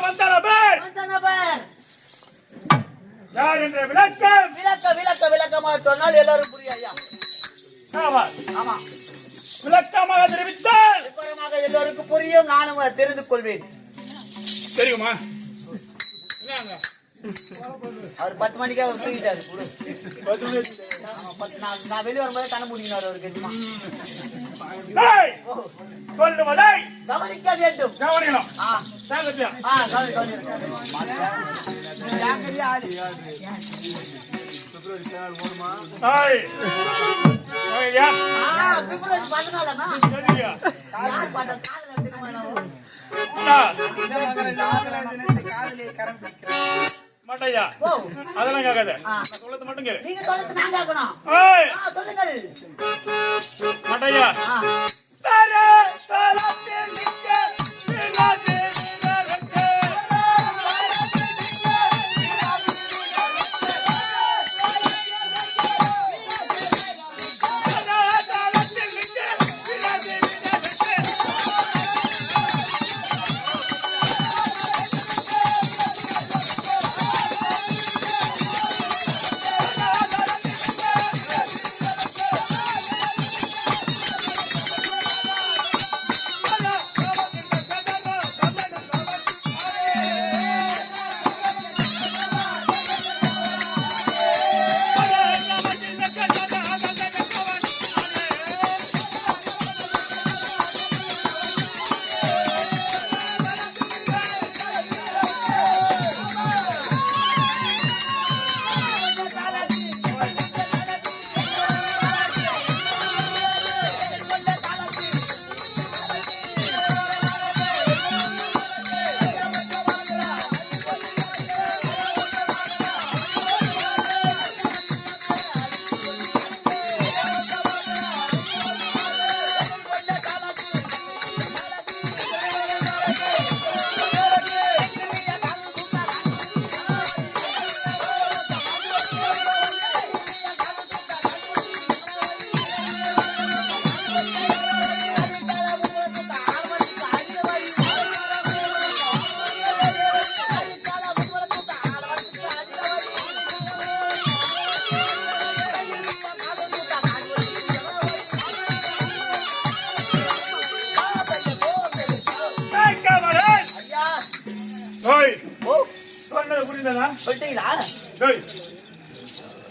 வந்த நபர் யார் என்ற விளக்கமாக சொன்னால் எல்லாரும் புரியும் ஐயா. ஆமா, விளக்கமாக தெரிவித்தால் விவரமாக எல்லோருக்கும் புரியும். நானும் தெரிந்து கொள்வேன். தெரியுமா? அவர் 10 மணிக்காக தூங்கிட்டாரு. நான் வெளியே வரும்போது கண்ண முடியினார். அவருக்கு சொல்லுவதை கவனிக்க வேண்டும். கவனிக்கணும். மாட்டையா அதெல்லாம் கேட்காத. சொல்லது மட்டும் கேளு. நீங்க சொல்லது நான் கேட்கணும். சொல்லுங்க மாட்டையா.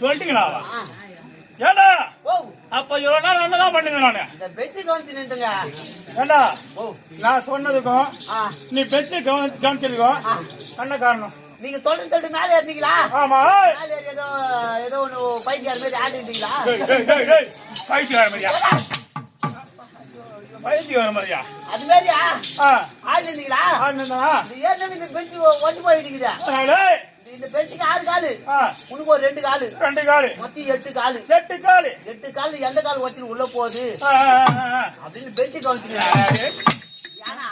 சொல்லிட்டீங்களா? ஏண்டா அப்ப இவ்வளவு நேரம் என்னதான் பண்ணுங்க? நானு பெச்சு கவனிச்சு நின்றுங்க. ஏண்டா நான் சொன்னதுக்கும் நீ பெச்சு கவனிச்சதுக்கும் என்ன காரணம்? நீங்க சொல்லிட்டு மேலே ஏறினீங்களா? ஆமா, ஏதோ ஒண்ணு பைத்தியார் மாதிரி ஆடி இருந்தீங்களா? பைத்தியார் மாதிரியா? பைத்தியார் மாதிரியா? அது மாதிரியா ஆடி இருந்தீங்களா? ஏற்கனவே பெஞ்சு ஒட்டி போயிட்டு இந்த பெஞ்சுக்கு 6 காலு, உனக்கு ஒரு 2 காலு, 2 காலு, மொத்தம் 8 காலு, 8 காலு, 8 காலு. எந்த கால் வச்சு உள்ள போகுது அப்படின்னு பெஞ்சு கவனிச்சுங்க. ஏன்னா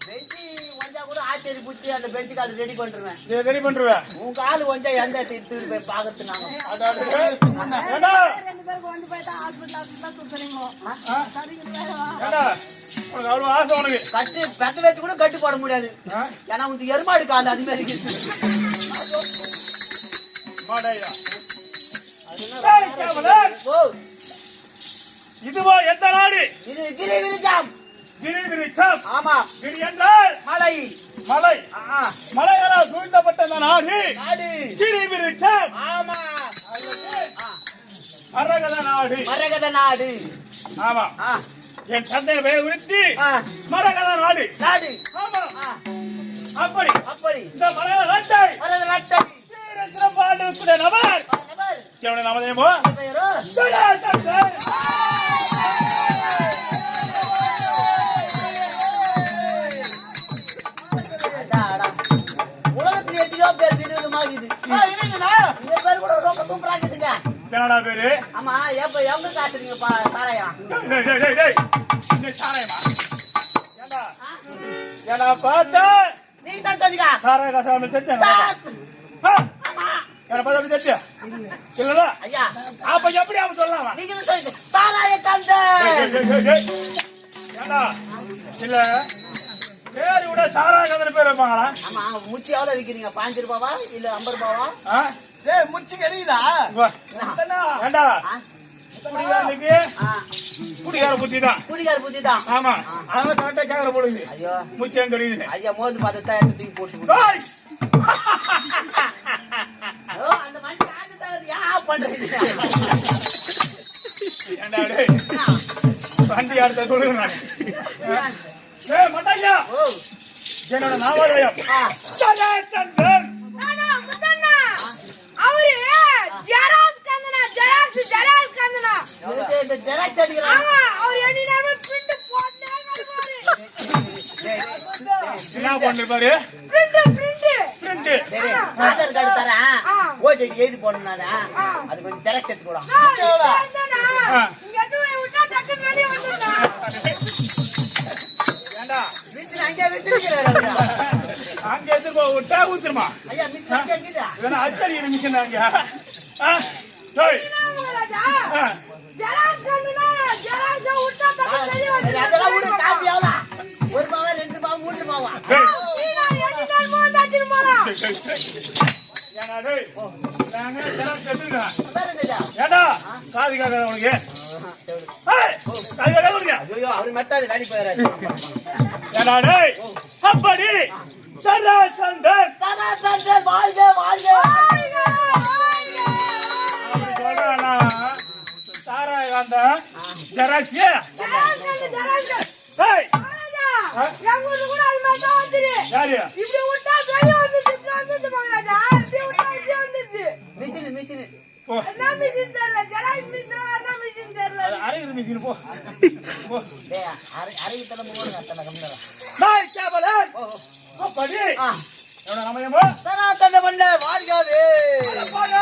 பெஞ்சு வந்தா கூட ஆச்சரிய பூச்சி அந்த பெஞ்சு கால் ரெடி பண்றேன். ரெடி பண்றேன். உன் காலு வந்தா எந்த திருப்பி போய் பாக்கத்து நாங்க அவ்வளவு ஆசை உனக்கு. கட்டு பெத்த வச்சு கூட கட்டு போட முடியாது. ஏன்னா உனக்கு எருமாடு கால் அது மாதிரி இதுவோ எந்த நாடு? இது கிரிவிரிச்சம். கிரிவிரிச்சம். ஆமா, கிரி என்றால் மலை. மலை. மலையால் சூழ்ந்தப்பட்ட நாடு கிரிவிரிச்சம். ஆமா, மரகத நாடு. மரகத நாடு. ஆமா, என் தந்தை பெயர் குறித்து மரகத நாடு. நாடு. ஆமா, அப்படி அப்படி இந்த மரகத நாட்டை சிறப்பான நபர் எவனை நாமதேமோ உலகத்துல எத்தனையோ பேர் விதவிதமாகுது. பேர் கூட ரொம்ப சூப்பரா இருக்குதுங்க. என்னடா பேரு? ஆமா, எங்க காத்துறீங்க சாராயம்? சாராயமா? ஏண்டா பார்த்தா நீ தான் சொன்னீங்க சாராய காசு தெரிஞ்ச. என்ன பார்த்தா அப்படி தெரிஞ்சு இல்ல ஐயா அப்ப எப்படி அவன் சொல்லலாம் நீங்க சொல்லுங்க தாராய கந்த ஏண்டா இல்ல பேரு விட சாரா கந்தன பேர் வைப்பாங்களா? ஆமா முச்சி எவ்வளவு விக்கிறீங்க? 5 ரூபாவா இல்ல 50 ரூபாவா? ஏய் முச்சி கறிதா ஏண்டா குடிகாரனுக்கு குடிகார புத்தி தான். ஆமா அதான் கரெக்டா கேக்குற போடுது. ஐயோ முச்சம் கிடையாது. ஐயா மோது பார்த்தா எடுத்து போட்டு அந்த மணி ஆண்டு தரது யா பண்றீங்க? ஏண்டா டேய் வண்டி ஆடுற சொல்லுங்க நான். ஏய் மட்டாயா என்னோட நாவாலயம் சந்தன் நானா முத்தண்ணா அவரு ஜெராக்ஸ் கந்தனா இந்த ஜெராக்ஸ் அடிக்கிறான். ஆமா அவர் எண்ணி நாம பிரிண்ட் போட்டே வருவாரு. என்ன பண்ணு பாரு பிரிண்ட் ஆதார் கார்டு தரேன் ஓட்டு எழுதி போடணும்னா அது கொஞ்சம் ஜெராக்ஸ் எடுத்து போடா. இங்க எதுவும் விட்டா டக்குன்னு வெளிய வந்துடா. ஏண்டா மிஸ்டர் அங்கே வெச்சிருக்கீங்க. அங்க எதுக்கு விட்டா ஊத்துமா? ஐயா மிஸ்டர் அங்கே இருக்குதா? இதெல்லாம் அச்சடி மிஷன் அங்க டேய் ராஜா ஜெராக்ஸ் கந்தனா ஜெராக்ஸ் விட்டா டக்குன்னு வெளிய வந்துடா. அதெல்லாம் விடு காப்பி எவ்வளோ? 1 ரூபாவா 2 ரூபாவா 3 ரூபாவா? நீங்க எண்ணி நாம வந்தாச்சு போறா. ஏண்டா டேய் நாங்க ஜெராக்ஸ் எடுத்துறோம். அதான் என்னடா? ஏண்டா காது கேக்குற உனக்கு ஏய் காது கேக்குற உனக்கு ஐயோ அவர் மெட்டாது வேலை போயிராரு. ஏண்டா டேய் அப்படி சரா சந்தன் தாரா சந்தன் வாழ்க வாழ்க. அப்படி சொல்றானா சாரா காந்த ஜெராக்ஸ் ஏய் எங்கூர்ல கூட அது மாதிரி தான் வந்துரு. யாரு இப்படி விட்டா வெளிய வந்துட்டு போங்கடா. இப்படி விட்டா இப்படி வந்துருது. மிஷின் என்ன மிஷின் தெரியல. ஜெராக்ஸ் மிஷின் என்ன மிஷின் தெரியல. அரைகிற மிஷின் போ போ டேய் அரை தலை போடுங்க தலை கம்மிடா. டேய் கேபலன் அப்படி எவன நாமயமோ தாரா சந்தன் பண்ண வாழ்கவே. பாரு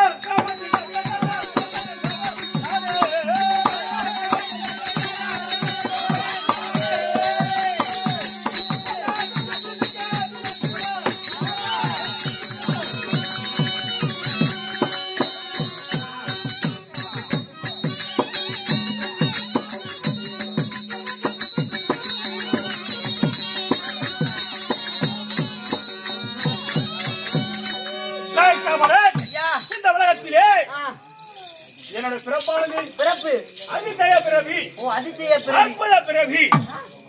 இந்த உலகத்திலே என்னோட பிறப்பானது பிறப்பு அதிசய பிறவி அதிசய பிறவி அற்புத பிறவி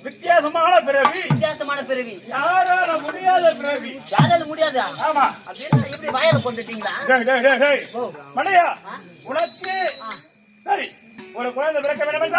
வித்தியாசமான பிறவி வித்தியாசமான பிறவி யாரால முடியாத பிறவி யாரால முடியாதா? ஆமா அப்படின்னா இப்படி வயல கொண்டுட்டீங்களா? டேய் மலையா உனக்கு சரி ஒரு குழந்தை பிறக்க வேண்டும்